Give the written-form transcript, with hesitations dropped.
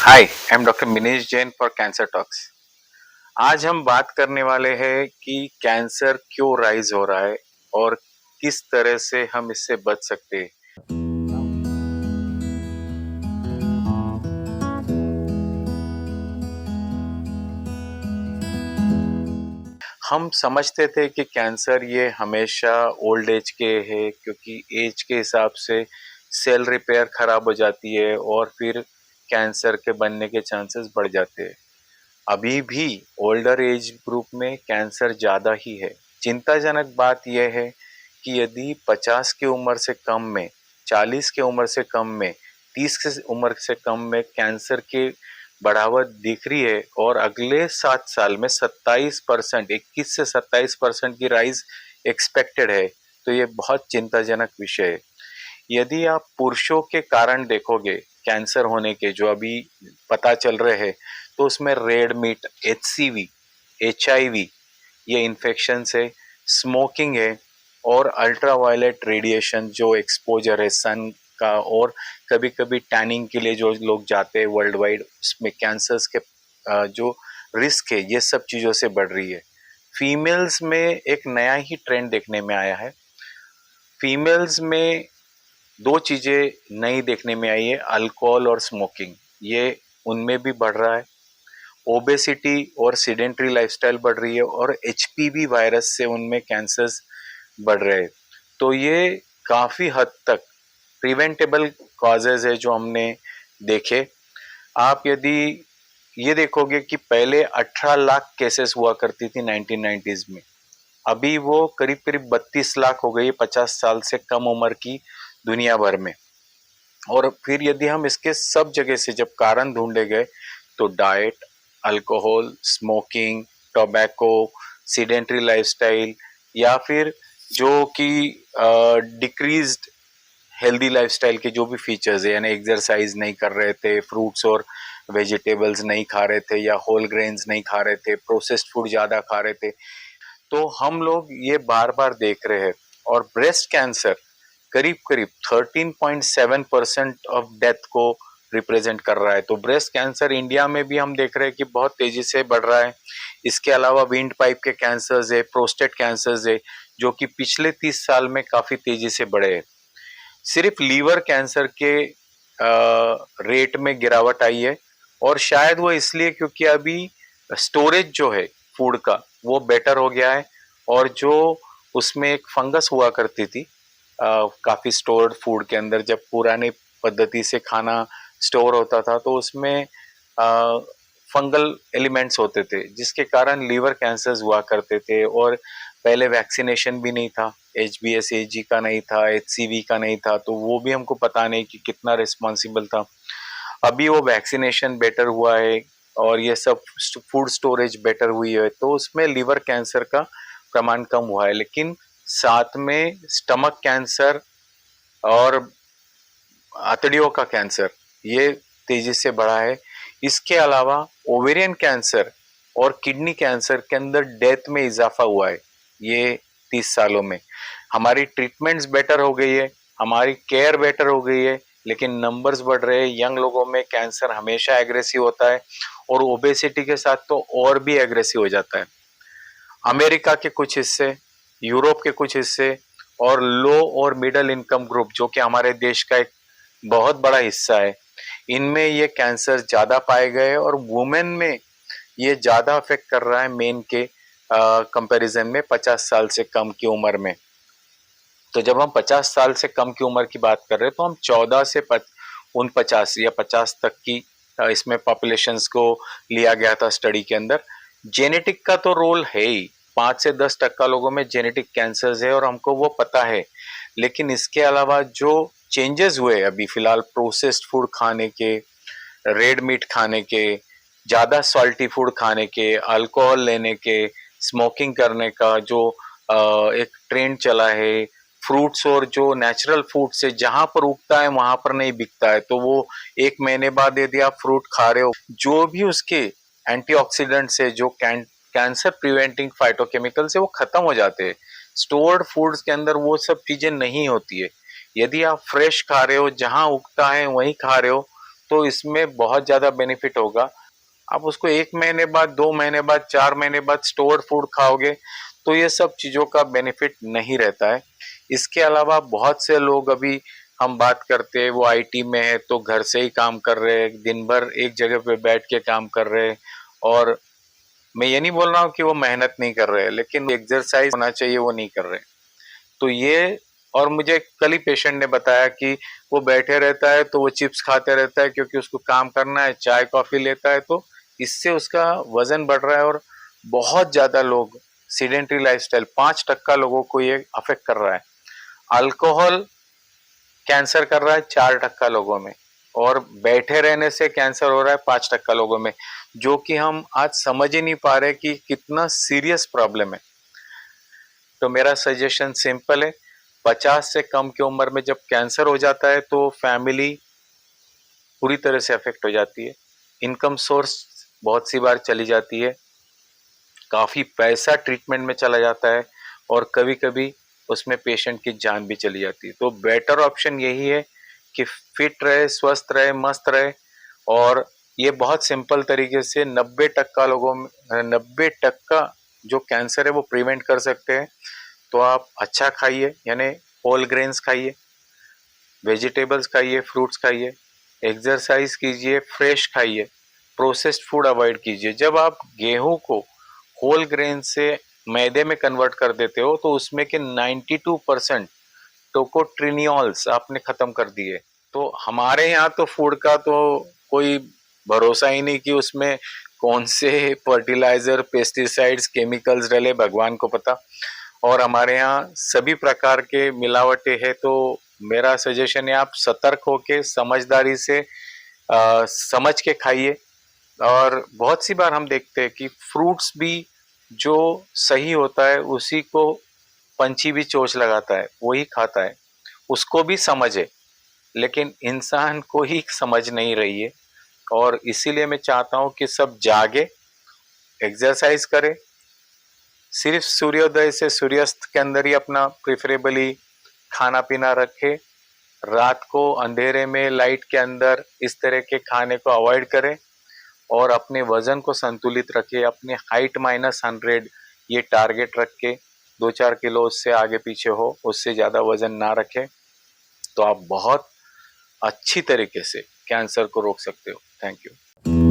Hi, I am doctor Minesh Jain for cancer talks. आज हम बात करने वाले हैं कि कैंसर क्यों राइज हो रहा है और किस तरह से हम इससे बच सकते हैं। हम समझते थे कि कैंसर ये हमेशा ओल्ड एज के है, क्योंकि एज के हिसाब से सेल रिपेयर खराब हो जाती है और फिर कैंसर के बनने के चांसेस बढ़ जाते हैं। अभी भी ओल्डर एज ग्रुप में कैंसर ज़्यादा ही है। चिंताजनक बात यह है कि यदि 50 की उम्र से कम में, 40 की उम्र से कम में, 30 की उम्र से कम में कैंसर की बढ़ावट दिख रही है और अगले 7 साल में 27%, 21 से 27% की राइज एक्सपेक्टेड है, तो ये बहुत चिंताजनक विषय है। यदि आप पुरुषों के कारण देखोगे कैंसर होने के जो अभी पता चल रहे हैं, तो उसमें रेड मीट, HCV, HIV ये इन्फेक्शन है, स्मोकिंग है और अल्ट्रावायलेट रेडिएशन जो एक्सपोजर है सन का, और कभी कभी टैनिंग के लिए जो लोग जाते हैं वर्ल्ड वाइड, उसमें कैंसर्स के जो रिस्क है ये सब चीज़ों से बढ़ रही है। फीमेल्स में एक नया ही ट्रेंड देखने में आया है। फीमेल्स में दो चीज़ें नई देखने में आई है, अल्कोहल और स्मोकिंग, ये उनमें भी बढ़ रहा है। ओबेसिटी और सीडेंट्री लाइफस्टाइल बढ़ रही है और HPV वायरस से उनमें कैंसर्स बढ़ रहे हैं। तो ये काफ़ी हद तक प्रिवेंटेबल कॉजेज है जो हमने देखे। आप यदि ये देखोगे कि पहले 18 लाख केसेस हुआ करती थी 1990s में, अभी वो करीब करीब 32 लाख हो गई 50 साल से कम उम्र की दुनिया भर में। और फिर यदि हम इसके सब जगह से जब कारण ढूंढे गए, तो diet, alcohol, smoking, tobacco, sedentary lifestyle, या फिर जो कि डिक्रीज्ड हेल्दी लाइफस्टाइल के जो भी फीचर्स है, यानी एक्सरसाइज नहीं कर रहे थे, फ्रूट्स और वेजिटेबल्स नहीं खा रहे थे, या होल ग्रेन्स नहीं खा रहे थे, प्रोसेस्ड फूड ज़्यादा खा रहे थे, तो हम लोग ये बार बार देख रहे हैं। और ब्रेस्ट कैंसर करीब करीब 13.7% ऑफ डेथ को रिप्रेजेंट कर रहा है। तो ब्रेस्ट कैंसर इंडिया में भी हम देख रहे हैं कि बहुत तेजी से बढ़ रहा है। इसके अलावा विंड पाइप के कैंसर्स है, प्रोस्टेट कैंसर्स है, जो कि पिछले 30 साल में काफी तेजी से बढ़े हैं। सिर्फ लीवर कैंसर के रेट में गिरावट आई है, और शायद वो इसलिए क्योंकि अभी स्टोरेज जो है फूड का वो बेटर हो गया है, और जो उसमें एक फंगस हुआ करती थी काफी स्टोर्ड फूड के अंदर, जब पुरानी पद्धति से खाना स्टोर होता था तो उसमें फंगल एलिमेंट्स होते थे, जिसके कारण लीवर कैंसर्स हुआ करते थे। और पहले वैक्सीनेशन भी नहीं था, HBsAg का नहीं था, HCV का नहीं था, तो वो भी हमको पता नहीं कि कितना रिस्पॉन्सिबल था। अभी वो वैक्सीनेशन बेटर हुआ है और ये सब फूड स्टोरेज बेटर हुई है, तो उसमें लीवर कैंसर का प्रमाण कम हुआ है। लेकिन साथ में स्टमक कैंसर और आंतड़ियों का कैंसर ये तेजी से बढ़ा है। इसके अलावा ओवेरियन कैंसर और किडनी कैंसर के अंदर डेथ में इजाफा हुआ है ये 30 सालों में। हमारी ट्रीटमेंट्स बेटर हो गई है, हमारी केयर बेटर हो गई है, लेकिन नंबर्स बढ़ रहे हैं। यंग लोगों में कैंसर हमेशा एग्रेसिव होता है, और ओबेसिटी के साथ तो और भी एग्रेसिव हो जाता है। अमेरिका के कुछ हिस्से, यूरोप के कुछ हिस्से और लो और मिडिल इनकम ग्रुप, जो कि हमारे देश का एक बहुत बड़ा हिस्सा है, इनमें ये कैंसर ज़्यादा पाए गए, और वुमेन में ये ज़्यादा अफेक्ट कर रहा है मेन के कंपैरिजन में 50 साल से कम की उम्र में। तो जब हम 50 साल से कम की उम्र की बात कर रहे हैं, तो हम 14 से 49 या 50 तक की इसमें पॉपुलेशंस को लिया गया था स्टडी के अंदर। जेनेटिक का तो रोल है ही, 5 से 10% लोगों में जेनेटिक कैंसर्स है और हमको वो पता है। लेकिन इसके अलावा जो चेंजेस हुए अभी फिलहाल, प्रोसेस्ड फूड खाने के, रेड मीट खाने के, ज़्यादा सॉल्टी फूड खाने के, अल्कोहल लेने के, स्मोकिंग करने का जो एक ट्रेंड चला है, फ्रूट्स और जो नेचुरल फूड से जहाँ पर उगता है वहां पर नहीं बिकता है, तो वो 1 महीने बाद यदि आप फ्रूट खा रहे हो, जो भी उसके एंटीऑक्सीडेंट्स है, जो कैंसर प्रिवेंटिंग फाइटोकेमिकल्स है, वो खत्म हो जाते हैं। स्टोर्ड फूड्स के अंदर वो सब चीजें नहीं होती है। यदि आप फ्रेश खा रहे हो, जहां उगता है वहीं खा रहे हो, तो इसमें बहुत ज़्यादा बेनिफिट होगा। आप उसको 1 महीने बाद, 2 महीने बाद, 4 महीने बाद स्टोर्ड फूड खाओगे तो ये सब चीज़ों का बेनिफिट नहीं रहता है। इसके अलावा बहुत से लोग, अभी हम बात करते हैं, वो आईटी में है तो घर से ही काम कर रहे हैं, दिन भर एक जगह पे बैठ के काम कर रहे हैं। और मैं ये नहीं बोल रहा हूँ कि वो मेहनत नहीं कर रहे हैं, लेकिन एक्सरसाइज होना चाहिए वो नहीं कर रहे। तो ये, और मुझे कल ही पेशेंट ने बताया कि वो बैठे रहता है तो वो चिप्स खाते रहता है क्योंकि उसको काम करना है, चाय कॉफी लेता है, तो इससे उसका वजन बढ़ रहा है। और बहुत ज्यादा लोग सीडेंटरी लाइफस्टाइल, 5% लोगों को ये अफेक्ट कर रहा है। अल्कोहल कैंसर कर रहा है 4% लोगों में, और बैठे रहने से कैंसर हो रहा है 5% लोगों में, जो कि हम आज समझ ही नहीं पा रहे कि कितना सीरियस प्रॉब्लम है। तो मेरा सजेशन सिंपल है, 50 से कम की उम्र में जब कैंसर हो जाता है तो फैमिली पूरी तरह से अफेक्ट हो जाती है, इनकम सोर्स बहुत सी बार चली जाती है, काफ़ी पैसा ट्रीटमेंट में चला जाता है, और कभी कभी उसमें पेशेंट की जान भी चली जाती है। तो बेटर ऑप्शन यही है कि फिट रहे, स्वस्थ रहे, मस्त रहे। और ये बहुत सिंपल तरीके से 90% लोगों में, 90% जो कैंसर है वो प्रिवेंट कर सकते हैं। तो आप अच्छा खाइए, यानी होल ग्रेन्स खाइए, वेजिटेबल्स खाइए, फ्रूट्स खाइए, एक्सरसाइज कीजिए, फ्रेश खाइए, प्रोसेस्ड फूड अवॉइड कीजिए। जब आप गेहूं को होल ग्रेन से मैदे में कन्वर्ट कर देते हो तो उसमें के 92% टोकोट्रिनियोल्स आपने खत्म कर दिए। तो हमारे यहाँ तो फूड का तो कोई भरोसा ही नहीं कि उसमें कौन से फर्टिलाइजर, पेस्टिसाइड्स, केमिकल्स डले, भगवान को पता। और हमारे यहाँ सभी प्रकार के मिलावटें हैं। तो मेरा सजेशन है, आप सतर्क होके समझदारी से समझ के खाइए। और बहुत सी बार हम देखते हैं कि फ्रूट्स भी जो सही होता है उसी को पंछी भी चोंच लगाता है, वही खाता है, उसको भी समझ है, लेकिन इंसान को ही समझ नहीं रही है। और इसीलिए मैं चाहता हूँ कि सब जागे, एक्सरसाइज करें, सिर्फ सूर्योदय से सूर्यास्त के अंदर ही अपना प्रिफरेबली खाना पीना रखें, रात को अंधेरे में लाइट के अंदर इस तरह के खाने को अवॉइड करें, और अपने वजन को संतुलित रखें। अपने हाइट -100 ये टारगेट रख के 2-4 किलो उससे आगे पीछे हो, उससे ज़्यादा वजन ना रखें, तो आप बहुत अच्छी तरीके से कैंसर को रोक सकते हो। Thank you.